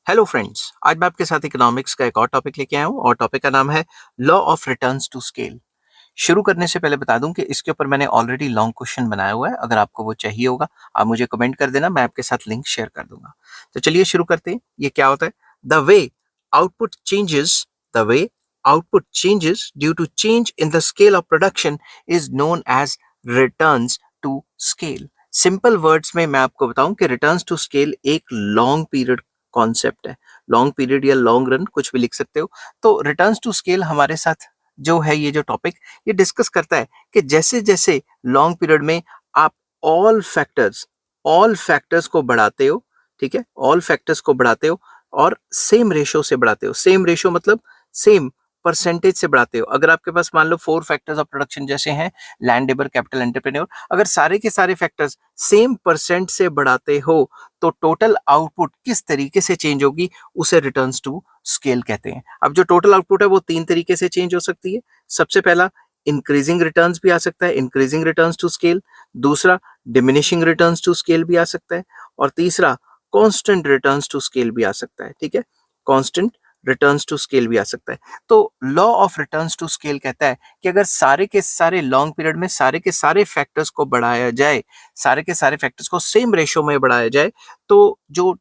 Hello friends, आज मैं आपके साथ इकोनॉमिक्स का एक और टॉपिक लेके आया हूँ और टॉपिक का नाम है law of returns to scale. शुरू करने से पहले बता दूं कि इसके ऊपर मैंने ऑलरेडी लॉन्ग क्वेश्चन बनाया हुआ है। अगर आपको वो चाहिए होगा आप मुझे कमेंट कर देना, मैं आपके साथ लिंक शेयर कर दूंगा। तो चलिए शुरू करते हैं। ये क्या होता है? The way output changes the way output changes due to change in the scale of production is known as returns to scale. Simple words में मैं आपको बताऊं कि रिटर्न्स टू स्केल एक लॉन्ग पीरियड कॉन्सेप्ट है। लॉन्ग पीरियड या long run कुछ भी लिख सकते हो। तो रिटर्न्स टू स्केल हमारे साथ जो है, ये जो टॉपिक ये डिस्कस करता है कि जैसे जैसे लॉन्ग पीरियड में आप ऑल फैक्टर्स को बढ़ाते हो, ठीक है, ऑल फैक्टर्स को बढ़ाते हो और सेम रेशो से बढ़ाते हो। सेम रेशो मतलब सेम परसेंटेज से बढ़ाते हो। अगर आपके पास मान लो 4 फैक्टर्स ऑफ प्रोडक्शन जैसे हैं, लैंड, लेबर, कैपिटल, एंटरप्रेन्योर, अगर सारे के सारे फैक्टर्स सेम परसेंट से बढ़ाते हो तो टोटल आउटपुट किस तरीके से चेंज होगी, उसे रिटर्न्स टू स्केल कहते हैं। अब जो टोटल आउटपुट है वो 3 तरीके से चेंज हो सकती है। सबसे पहला, इंक्रीजिंग रिटर्न्स भी आ सकता है, इंक्रीजिंग रिटर्न्स टू स्केल। दूसरा, डिमिनिशिंग रिटर्न्स टू स्केल भी आ सकता है। और तीसरा, कांस्टेंट रिटर्न्स टू स्केल भी आ सकता है। ठीक है, कांस्टेंट रिटर्न्स टू स्केल भी आ सकता है। तो law of returns to scale कहता है कि अगर सारे के सारे लॉन्ग पीरियड में सारे के सारे फैक्टर्स को बढ़ाया जाए, सारे के सारे फैक्टर्स को सेम रेशो में बढ़ाया जाए, तो जो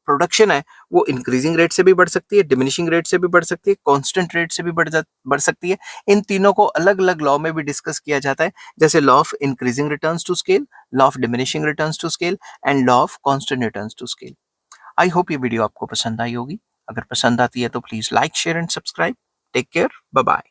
प्रोडक्शन है वो इंक्रीजिंग रेट से भी बढ़ सकती है, डिमिनिशिंग रेट से भी बढ़ सकती है, कांस्टेंट रेट से भी बढ़ सकती है। इन तीनों को अलग अलग लॉ में भी डिस्कस किया जाता है, जैसे law of increasing returns to scale, law of diminishing returns to scale and law of constant returns to scale. I hope ये वीडियो आपको पसंद आई होगी। अगर पसंद आती है तो please like, share and subscribe. Take care, bye bye.